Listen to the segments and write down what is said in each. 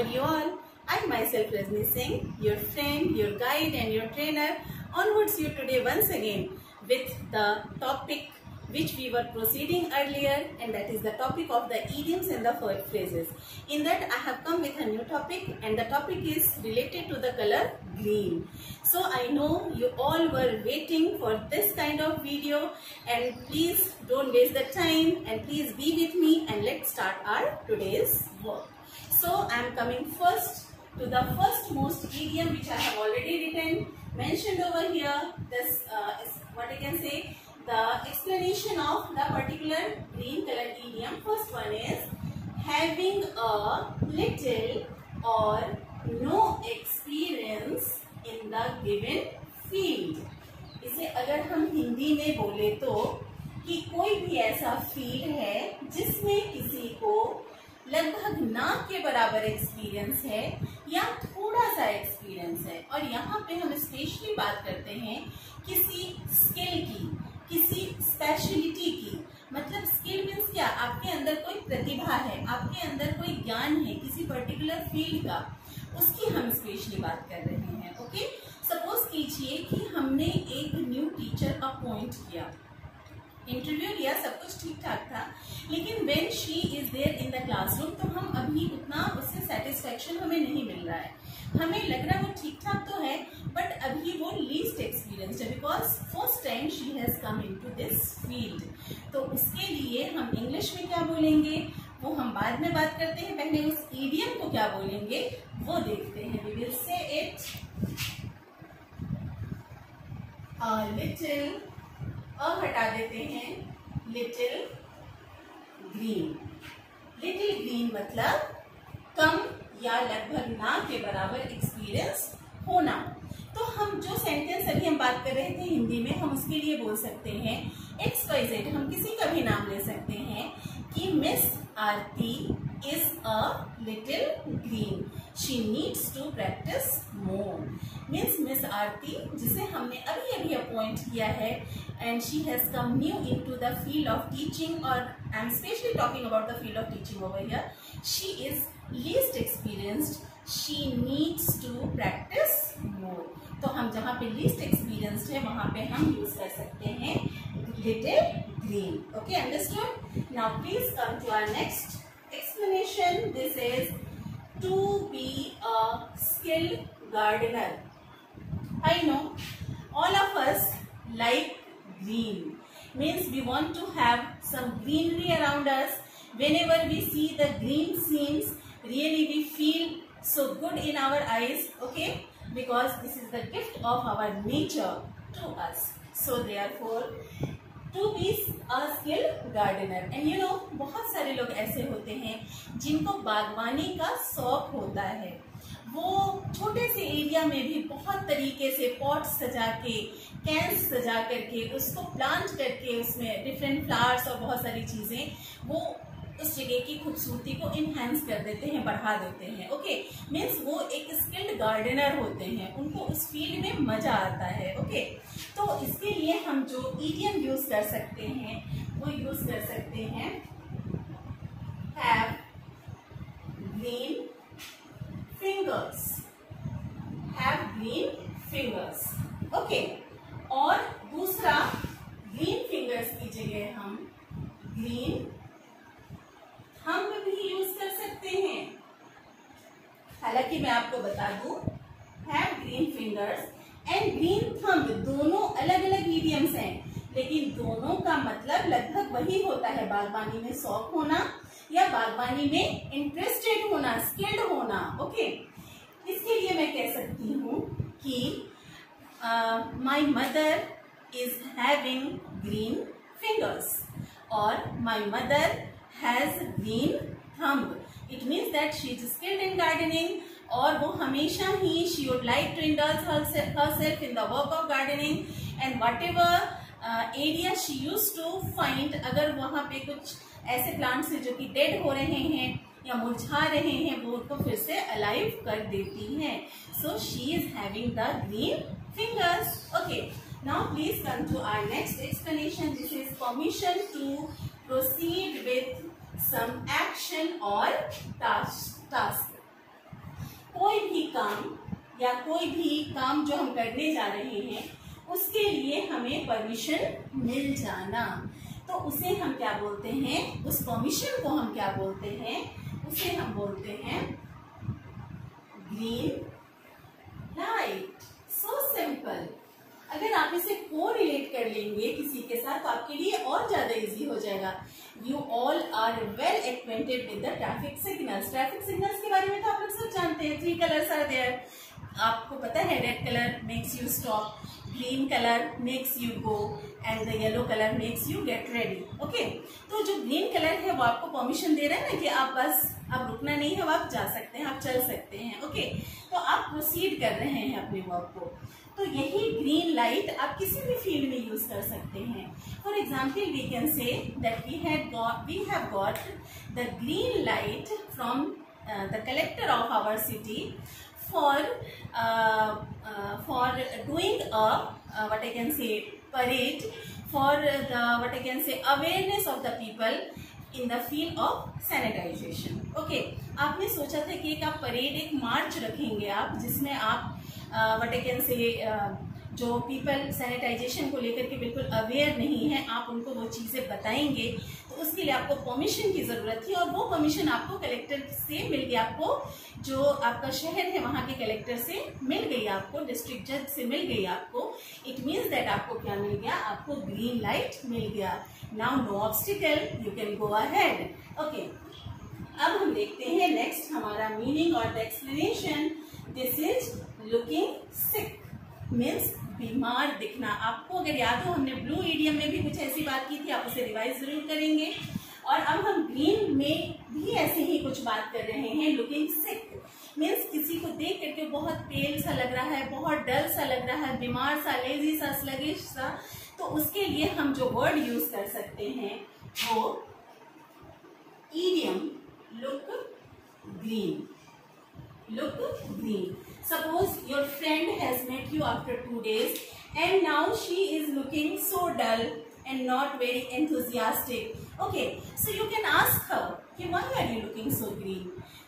are you all? I myself Rajni Singh, your friend, your guide and your trainer, onwards you today once again with the topic which we were proceeding earlier, and that is the topic of the idioms and the phrases. In that I have come with a new topic, and the topic is related to the color green. So I know you all were waiting for this kind of video, and please don't waste the time and please be with me and let's start our today's work. So I am coming first to the first most idiom which I have already written, mentioned over here. This is what I can say, the explanation of the particular green color idiom. First one is having a little or no experience in the given field. इसे अगर हम हिंदी में बोले तो कि कोई भी ऐसा फील्ड है जिसमें किसी को लगभग ना के बराबर एक्सपीरियंस है या थोड़ा सा एक्सपीरियंस है, और यहाँ पे हम स्पेशली बात करते हैं किसी स्किल की, किसी स्पेशलिटी की। मतलब स्किल मीन्स क्या, आपके अंदर कोई प्रतिभा है, आपके अंदर कोई ज्ञान है किसी पर्टिकुलर फील्ड का, उसकी हम स्पेशली बात कर रहे हैं। ओके, सपोज कीजिए कि हमने एक न्यू टीचर अपॉइंट किया, इंटरव्यू लिया, सब कुछ ठीक ठाक था, लेकिन when she is there in the classroom तो हम अभी उतना उससे सेटिस्फेक्शन हमें नहीं मिल रहा है। हमें लग रहा है वो ठीक ठाक तो है, बट अभी वो लीस्ट एक्सपीरियंस्ड है because first time she has come into this field. तो उसके लिए हम इंग्लिश में क्या बोलेंगे वो हम बाद में बात करते हैं, पहले उस इडियम को क्या बोलेंगे वो देखते हैं। We will say it a little, हटा देते हैं, लिटिल ग्रीन। लिटिल ग्रीन मतलब कम या लगभग ना के बराबर एक्सपीरियंस होना। तो हम जो सेंटेंस अभी हम बात कर रहे थे हिंदी में, हम उसके लिए बोल सकते हैं XYZ, हम किसी का भी नाम ले सकते हैं कि miss Aarti is a little green, she needs to practice more। Means miss Aarti जिसे हमने अभी अभी अपॉइंट किया है and she has come new into the field of teaching, or I am especially talking about the field of teaching over here, she is least experienced, she needs to practice more। तो हम जहाँ पे least experienced है वहाँ पे हम use कर सकते हैं little green। Okay, understood? Now please come to our next explanation. This is to be a skilled gardener. I know all of us like green, means we want to have some greenery around us. Whenever we see the green scenes, really we feel so good in our eyes, okay, because this is the gift of our nature to us. So therefore to be a skilled gardener, and you know बहुत सारे लोग ऐसे होते हैं जिनको बागवानी का शौक होता है। वो छोटे से एरिया में भी बहुत तरीके से पॉट सजा के, कैंस सजा करके, उसको प्लांट करके, उसमें डिफरेंट फ्लावर्स और बहुत सारी चीजें, वो उस जगह की खूबसूरती को इनहेंस कर देते हैं, बढ़ा देते हैं। ओके, मीन्स वो एक स्किल्ड गार्डनर होते हैं, उनको उस फील्ड में मजा आता है। ओके, तो इसके लिए हम जो इडियम यूज कर सकते हैं वो यूज कर सकते हैं have green fingers, have green fingers. Okay, और दूसरा ग्रीन फिंगर्स की जगह हम ग्रीन थंब भी यूज कर सकते हैं। हालांकि मैं आपको बता दूं, have green fingers and green thumb दोनों अलग अलग इडियम्स हैं, लेकिन दोनों का मतलब लगभग वही होता है, बागवानी में शौक होना या बागवानी में इंटरेस्टेड होना, स्किल्ड होना। ओके, इसके लिए मैं कह सकती हूँ कि my mother is having green fingers और my mother has green thumb. It means that she is skilled in gardening, और वो हमेशा ही she would like to indulge herself in the work of gardening, and whatever area she used to find, अगर वहाँ पे कुछ ऐसे plants हैं जो कि डेड हो रहे हैं या मुरझा रहे हैं, वो उनको फिर से अलाइव कर देती हैं। So she is having the green fingers. Okay, now please come to our next explanation. This is permission to proceed with some action or task. कोई भी काम या कोई भी काम जो हम करने जा रहे हैं उसके लिए हमें परमिशन मिल जाना, तो उसे हम क्या बोलते हैं, उस परमिशन को हम क्या बोलते हैं, उसे हम बोलते हैं ग्रीन लाइट। So simple. अगर आप इसे को रिलेट कर लेंगे किसी के साथ तो आपके लिए और ज्यादा इजी हो जाएगा। You all are well acquainted with the traffic signals. Traffic signals के बारे में तो आप लोग सब जानते हैं। 3 कलर्स आर देयर। आपको पता है red colour makes you stop, green colour makes you go and the yellow colour makes you get ready. Okay, तो जो ग्रीन कलर है वो आपको परमिशन दे रहा है ना कि आप बस अब रुकना नहीं है, आप जा सकते हैं, आप चल सकते हैं। ओके, तो आप प्रोसीड कर रहे हैं अपने वर्क को। तो यही ग्रीन लाइट आप किसी भी फील्ड में यूज कर सकते हैं। For example we can say that we have got the green light from the collector of our city for doing a what I can say parade for the what I can say awareness of the people in the field of sanitization. Okay, आपने सोचा था कि एक आप parade, एक मार्च रखेंगे आप, जिसमें आप what I can say जो पीपल सैनिटाइजेशन को लेकर के बिल्कुल अवेयर नहीं है, आप उनको वो चीजें बताएंगे। तो उसके लिए आपको परमिशन की जरूरत थी और वो परमिशन आपको कलेक्टर से मिल गई। आपको जो आपका शहर है वहां के कलेक्टर से मिल गई, आपको डिस्ट्रिक्ट जज से मिल गई। आपको इट मीन्स दैट आपको क्या मिल गया, आपको ग्रीन लाइट मिल गया। Now no obstacle, you can go ahead. Okay, अब हम देखते हैं नेक्स्ट हमारा मीनिंग और the explanation. This is looking sick means बीमार दिखना। आपको अगर याद हो हमने ब्लू ईडियम में भी कुछ ऐसी बात की थी, आप उसे रिवाइज जरूर करेंगे। और अब हम ग्रीन में भी ऐसे ही कुछ बात कर रहे हैं। लुकिंग सिक मीन्स किसी को देख करके बहुत पेल सा लग रहा है, बहुत डल सा लग रहा है, बीमार सा, लेजी सा, स्लगिश सा। तो उसके लिए हम जो वर्ड यूज कर सकते हैं वो idiom look green. Look green. Suppose your friend has met you after 2 days and now she is looking so dull and not very enthusiastic. Okay, so you can ask her कि why are you looking so green?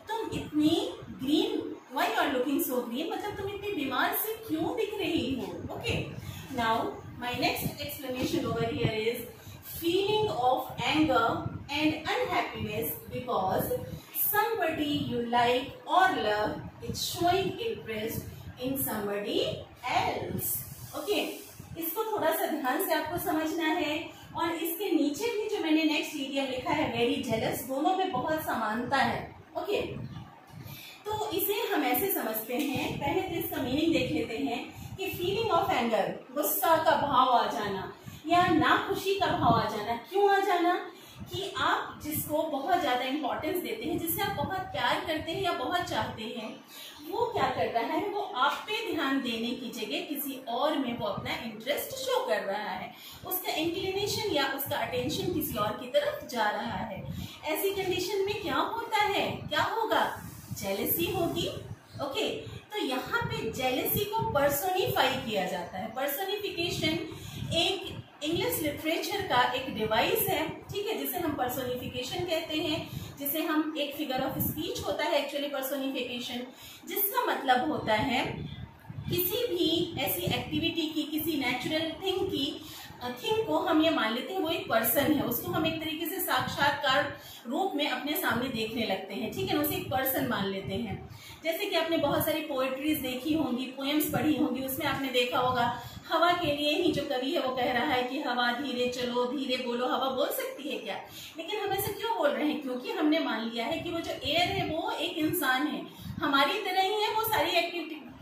तुम इतनी green, why you are looking so green? मतलब तुम इतनी बीमार से क्यों दिख रही हो? Okay, now my next explanation over here is feeling of anger and unhappiness because somebody you like or love is showing interest in somebody else. Okay, इसको थोड़ा सा ध्यान से आपको समझना है। और इसके नीचे भी जो मैंने नेक्स्ट ईडियम लिखा है वेरी जेलस, दोनों में बहुत समानता है। ओके, तो इसे हम ऐसे समझते हैं, पहले तो इसका मीनिंग देख लेते हैं कि फीलिंग ऑफ एंगर, गुस्सा का भाव आ जाना या नाखुशी का भाव आ जाना। क्यों आ जाना? कि आप जिसको बहुत ज्यादा इंपॉर्टेंस देते हैं, जिससे आप बहुत प्यार करते हैं या बहुत चाहते हैं, वो क्या कर रहा है, वो आप पे ध्यान देने की जगह किसी और में वो अपना इंटरेस्ट शो कर रहा है। उसका इंक्लिनेशन या उसका अटेंशन किसी और की तरफ जा रहा है। ऐसी कंडीशन में क्या होता है, क्या होगा, जेलसी होगी। ओके, तो यहाँ पे जेलसी को पर्सोनिफाई किया जाता है। पर्सोनिफिकेशन एक इंग्लिश लिटरेचर का एक डिवाइस है, ठीक है, जिसे हम पर्सोनिफिकेशन कहते हैं, जिसे हम एक फिगर ऑफ स्पीच होता है एक्चुअली पर्सोनिफिकेशन, जिसका मतलब होता है किसी भी ऐसी एक्टिविटी की, किसी नेचुरल थिंग को हम ये मान लेते हैं वो एक पर्सन है, उसको हम एक तरीके से साक्षात्कार रूप में अपने सामने देखने लगते हैं, ठीक है ना, उसे एक पर्सन मान लेते हैं। जैसे कि आपने बहुत सारी पोएट्रीज देखी होंगी, पोएम्स पढ़ी होंगी, उसमें आपने देखा होगा हवा के लिए ही जो कवि है वो कह रहा है कि हवा धीरे चलो धीरे बोलो। हवा बोल सकती है क्या? लेकिन हम ऐसे क्यों बोल रहे हैं? क्योंकि हमने मान लिया है कि वो जो एयर है वो एक इंसान है, हमारी तरह ही है, वो सारी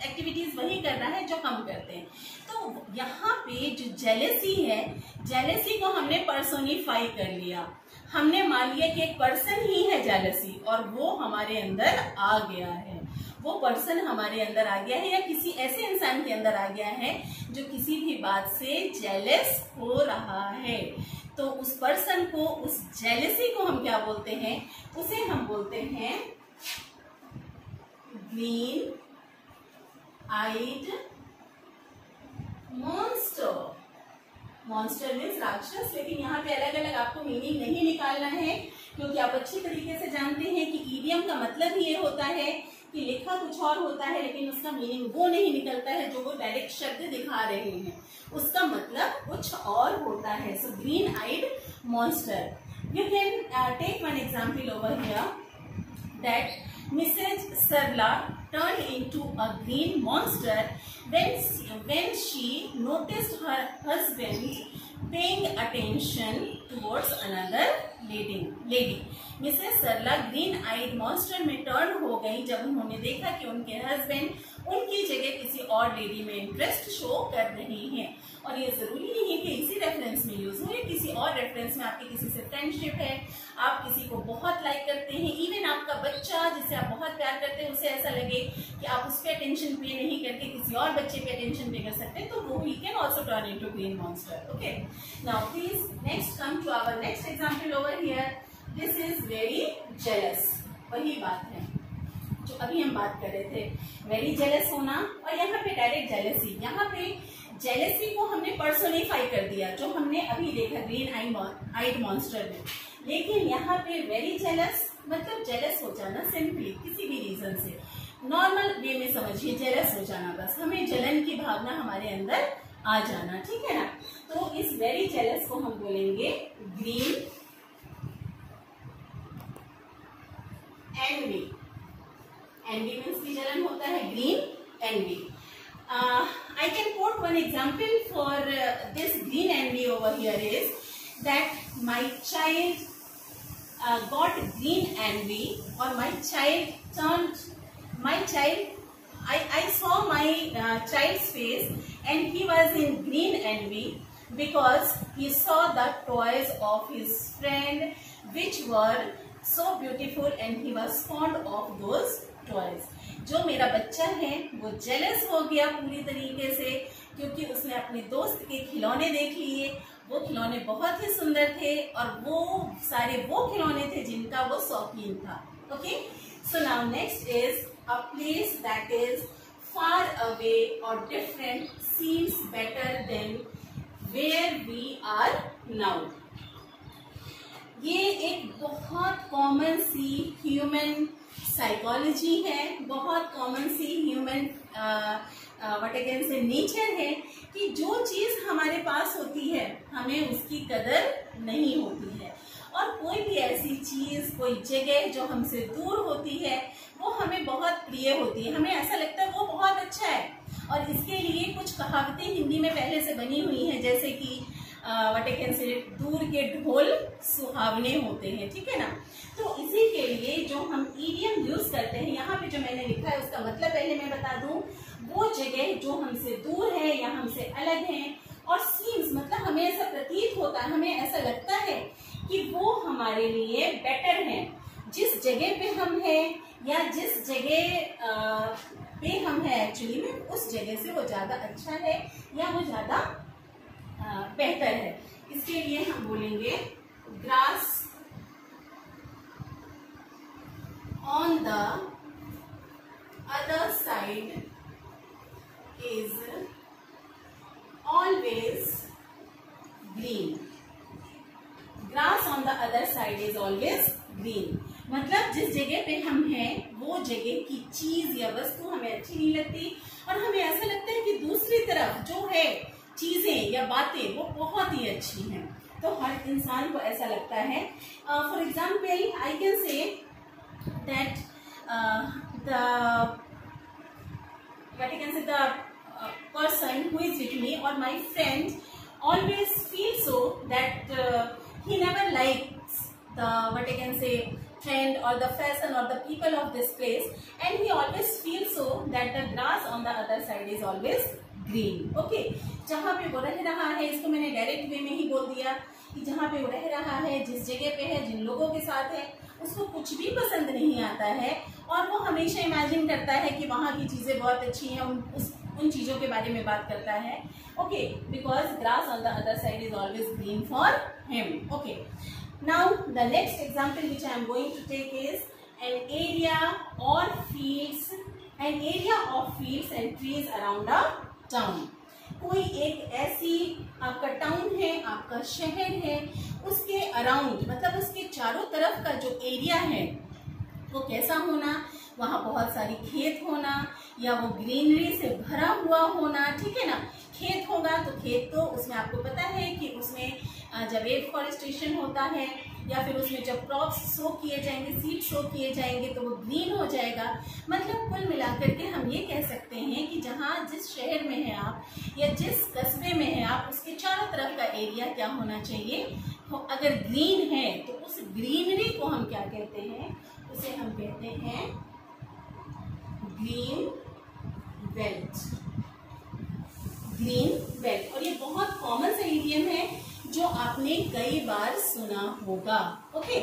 एक्टिविटीज वही कर रहा है जो हम करते हैं। तो यहाँ पे जो जेलेसी है, जेलेसी को हमने पर्सोनिफाई कर लिया, हमने मान लिया कि एक पर्सन ही है जेलेसी और वो हमारे अंदर आ गया है, वो पर्सन हमारे अंदर आ गया है या किसी ऐसे इंसान के अंदर आ गया है जो किसी भी बात से जेलस हो रहा है। तो उस पर्सन को, उस जेलसी को हम क्या बोलते हैं? उसे हम बोलते हैं green eyed monster. Monster means राक्षस, लेकिन यहाँ पे अलग अलग आपको मीनिंग नहीं निकालना है, क्योंकि आप अच्छी तरीके से जानते हैं कि ईडियम का मतलब ही ये होता है कि लिखा कुछ और होता है लेकिन उसका मीनिंग वो नहीं निकलता है जो वो डायरेक्ट शब्द दिखा रहे हैं, उसका मतलब कुछ और होता है। So green eyed monster, you can take one example over here that Mrs. Sarla turned into a green monster when she noticed her husband paying attention towards another lady. Mrs Sarla green eyed monster में turn हो गई जब उन्होंने देखा कि उनके husband उनकी जगह किसी और लेडी में इंटरेस्ट शो कर रहे हैं। और ये जरूरी नहीं है कि इसी रेफरेंस में यूज हो, किसी और रेफरेंस में आपकी किसी से फ्रेंडशिप है, आप किसी को बहुत लाइक करते हैं, इवन आपका बच्चा जिसे आप बहुत प्यार करते हैं उसे ऐसा लगे कि आप उस पर अटेंशन पे नहीं करके किसी और बच्चे पे अटेंशन पे कर सकते हैं, तो वो ही can also turn into green monster. Okay, now please next come to our next example over here. This is very jealous, वही बात है जो अभी हम बात कर रहे थे, वेरी जेलस होना। और यहाँ पे डायरेक्ट जेलसी, यहाँ पे जेलसी को हमने पर्सोनिफाई कर दिया जो हमने अभी देखा ग्रीन आइड मॉन्स्टर में। लेकिन यहाँ पे वेरी जेलस मतलब जेलस हो जाना, सिंपली किसी भी रीजन से, नॉर्मल वे में समझिए जेलस हो जाना, बस हमें जलन की भावना हमारे अंदर आ जाना, ठीक है ना। तो इस वेरी जेलस को हम बोलेंगे ग्रीन एनवी। एनवी मीन्स की जलन होता है, green envy. I can quote one example for this green envy over here is that my child got green envy, or my child turned, I saw my child's face and he was in green envy because he saw the toys of his friend which were so beautiful and he was fond of those toys. जो मेरा बच्चा है वो jealous हो गया पूरी तरीके से क्योंकि उसने अपने दोस्त के खिलौने देख लिए, वो खिलौने बहुत ही सुंदर थे और वो सारे वो खिलौने थे जिनका वो शौकीन था। Okay, so now next is a place that is far away और different seems better than where we are now. ये एक बहुत कॉमन सी ह्यूमन साइकोलॉजी है, बहुत कॉमन सी human what I can say nature है कि जो चीज हमारे पास होती है हमें उसकी कदर नहीं होती है, और कोई भी ऐसी चीज, कोई जगह जो हमसे दूर होती है वो हमें बहुत प्रिय होती है, हमें ऐसा लगता है वो बहुत अच्छा है। और इसके लिए कुछ कहावतें हिंदी में पहले से बनी हुई हैं, जैसे कि व्हाट आई कैन से दूर के ढोल सुहावने होते हैं, ठीक है ना। तो इसी के लिए जो हम ईडियम यूज करते हैं, यहाँ पे जो मैंने लिखा है उसका मतलब पहले मैं बता दूं, वो जगह जो हमसे दूर है या हमसे अलग है, और सीम्स मतलब हमें ऐसा प्रतीत होता है, हमें ऐसा लगता है कि वो हमारे लिए बेटर है, जिस जगह पे हम हैं या जिस जगह पे हम हैं एक्चुअली में उस जगह से वो ज्यादा अच्छा है या वो ज्यादा बेहतर है। इसके लिए हम बोलेंगे grass on the other side is always green. Grass on the other side is always green. मतलब जिस जगह पे हम हैं वो जगह की चीज या वस्तु हमें अच्छी नहीं लगती और हमें ऐसा लगता है कि दूसरी तरफ जो है चीजें या बातें वो बहुत ही अच्छी हैं। तो हर इंसान को ऐसा लगता है। फॉर एग्जाम्पल आई कैन से that the person who is with me or my friend always feels so that he never likes the what I can say trend or the fashion or the people of this place, and he always feels so that the grass on the other side is always green. Okay, जहाँ पे वो रह रहा है, इसको मैंने direct way में ही बोल दिया कि जहाँ पे वो रह रहा है, जिस जगह पे है, जिन लोगों के साथ है, उसको कुछ भी पसंद नहीं आता है और वो हमेशा इमेजिन करता है कि वहाँ की चीजें बहुत अच्छी हैं, उन चीजों के बारे में बात करता है। Okay, because grass on the other side is always green for him. Okay, now the next example which I am going to take is an area of fields and trees around a town. कोई एक ऐसी आपका town है, आपका शहर है, उसके around मतलब उसके चारों तरफ का जो एरिया है वो कैसा होना, वहाँ बहुत सारी खेत होना या वो ग्रीनरी से भरा हुआ होना, ठीक है ना। खेत होगा तो खेत तो उसमें आपको पता है कि उसमें जब एफॉरेस्टेशन होता है या फिर उसमें जब क्रॉप्स सो किए जाएंगे, सीड सो किए जाएंगे तो वो ग्रीन हो जाएगा। मतलब कुल मिलाकर के हम ये कह सकते हैं कि जहाँ जिस शहर में है आप या जिस कस्बे में है आप, उसके चारों तरफ का एरिया क्या होना चाहिए, अगर ग्रीन है तो उस ग्रीनरी को हम क्या कहते हैं, उसे हम कहते हैं ग्रीन बेल्ट। ग्रीन बेल्ट, और ये बहुत कॉमन सा इडियम है जो आपने कई बार सुना होगा। Okay,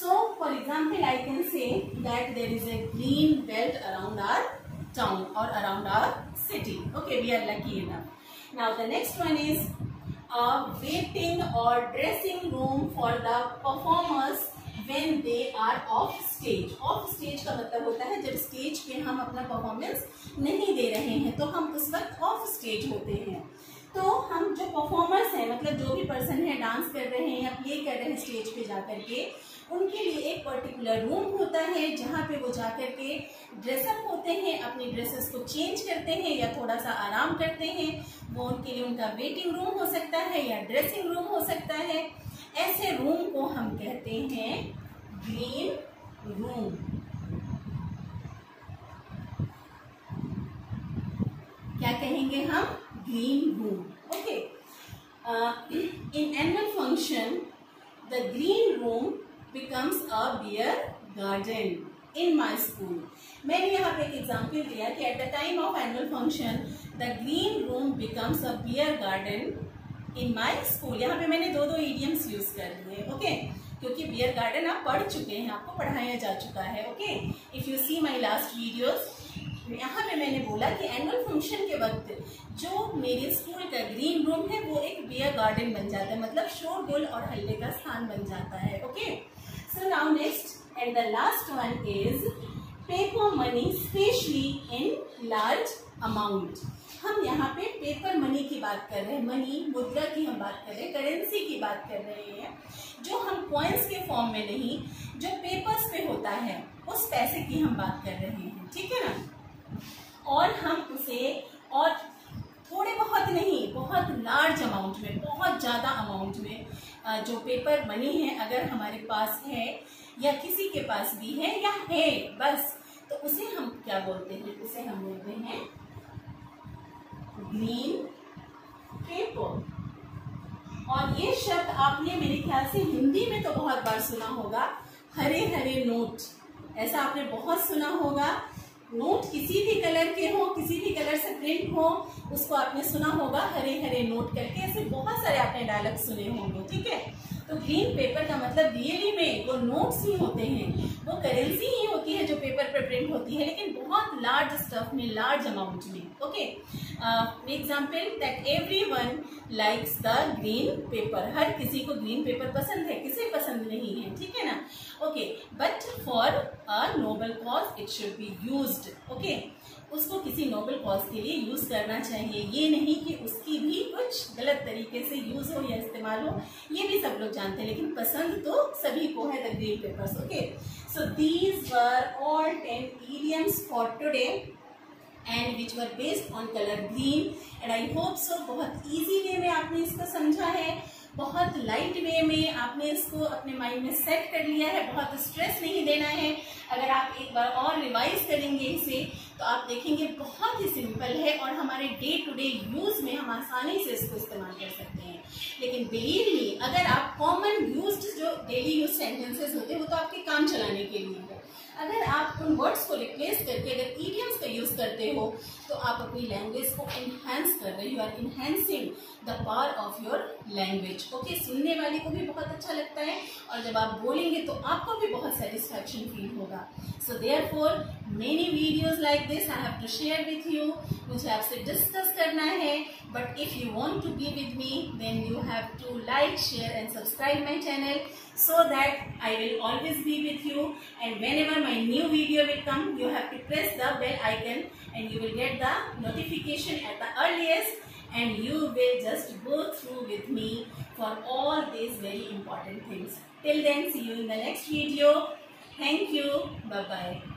so for example I can say that there is a green belt around our town और around our city. Okay, we are lucky enough. Now the next one is a waiting or dressing room for the performers when they are off stage। off stage का मतलब होता है जब stage पे हम अपना performance नहीं दे रहे हैं तो हम उस वक्त ऑफ स्टेज होते हैं। तो हम जो परफॉर्मर्स हैं, मतलब जो भी पर्सन है डांस कर रहे हैं या प्ले कर रहे हैं स्टेज पे जाकर के, उनके लिए एक पर्टिकुलर रूम होता है जहाँ पे वो जाकर के ड्रेसअप होते हैं, अपनी ड्रेसेस को चेंज करते हैं या थोड़ा सा आराम करते हैं। वो उनके लिए उनका वेटिंग रूम हो सकता है या ड्रेसिंग रूम हो सकता है। ऐसे रूम को हम कहते हैं ग्रीन रूम। क्या कहेंगे हम? Green room. Okay, in annual function the green room becomes a beer garden in my school। मैंने यहाँ पे एक एग्जाम्पल दिया कि at the time of annual function the green room becomes a beer garden in my school। यहाँ पे मैंने दो idioms यूज कर लिए। ओके, क्योंकि बियर गार्डन आप पढ़ चुके हैं, आपको पढ़ाया जा चुका है। Okay, if you see my last videos, यहाँ पे मैंने बोला कि एनुअल फंक्शन के वक्त जो मेरे स्कूल का ग्रीन रूम है वो एक बियर गार्डन बन जाता है, मतलब शोरगुल और हल्ले का स्थान बन जाता है। Okay, so now next and the last one is paper money, especially in large amount। हम यहाँ पे पेपर मनी की बात कर रहे हैं, मनी मुद्रा की हम बात कर रहे हैं, करेंसी की बात कर रहे हैं, जो हम कॉइन्स के फॉर्म में नहीं, जो पेपर्स पे होता है उस पैसे की हम बात कर रहे हैं, ठीक है ना। और हम उसे और थोड़े बहुत नहीं, बहुत लार्ज अमाउंट में, बहुत ज्यादा अमाउंट में जो पेपर मनी है अगर हमारे पास है या किसी के पास भी है या है बस, तो उसे हम क्या बोलते हैं? उसे हम बोलते हैं ग्रीन पेपर। और ये शब्द आपने मेरे ख्याल से हिंदी में तो बहुत बार सुना होगा, हरे हरे नोट, ऐसा आपने बहुत सुना होगा। नोट किसी भी कलर के हो, किसी भी कलर से प्रिंट हो, उसको आपने सुना होगा हरे हरे नोट करके। ऐसे बहुत सारे आपने डायलॉग सुने होंगे, ठीक है। तो ग्रीन पेपर का मतलब रियली में वो नोट्स ही होते हैं, वो करेंसी ही होती है जो पेपर पर प्रिंट होती है, लेकिन बहुत लार्ज स्टफ में, लार्ज अमाउंट में। Okay, example that everyone likes the green paper. हर किसी को ग्रीन पेपर पसंद है, किसे पसंद नहीं है, ठीक है ना। Okay, but for a noble cause it should be used. Okay, उसको किसी नोबल कॉज के लिए यूज करना चाहिए, ये नहीं कि उसकी भी कुछ गलत तरीके से यूज हो या इस्तेमाल हो, ये भी सब लोग जानते हैं, लेकिन पसंद तो सभी को है the green papers. Okay, so these were all 10 idioms for today and which were based on color green and I hope so बहुत easy वे में आपने इसको समझा है, बहुत लाइट वे में आपने इसको अपने माइंड में सेट कर लिया है, बहुत स्ट्रेस नहीं देना है। अगर आप एक बार और रिवाइज करेंगे इसे तो आप देखेंगे बहुत ही सिंपल है और हमारे डे टू डे यूज में हम आसानी से इसको इस्तेमाल कर सकते हैं। लेकिन बिलीव मी, अगर आप कॉमन यूज्ड जो डेली यूज सेंटेंसेस होते हैं वो तो आपके काम चलाने के लिए है। अगर आप उन वर्ड्स को रिप्लेस करके अगर इडियम्स का यूज करते हो तो आप अपनी लैंग्वेज को एनहांस कर रहे हो, you are enhancing the power of your language. Okay, सुनने वाले को भी बहुत अच्छा लगता है और जब आप बोलेंगे तो आपको भी बहुत सेटिस्फैक्शन फील होगा। So therefore many videos like this I have to share with you. मुझे आपसे डिस्कस करना है, but if you want to be with me then you have to like, share and subscribe my channel so that I will always be with you, and whenever my new video will come you have to press the bell icon and you will get the notification at the earliest and you will just go through with me for all these very important things. Till then, see you in the next video. Thank you. Bye bye.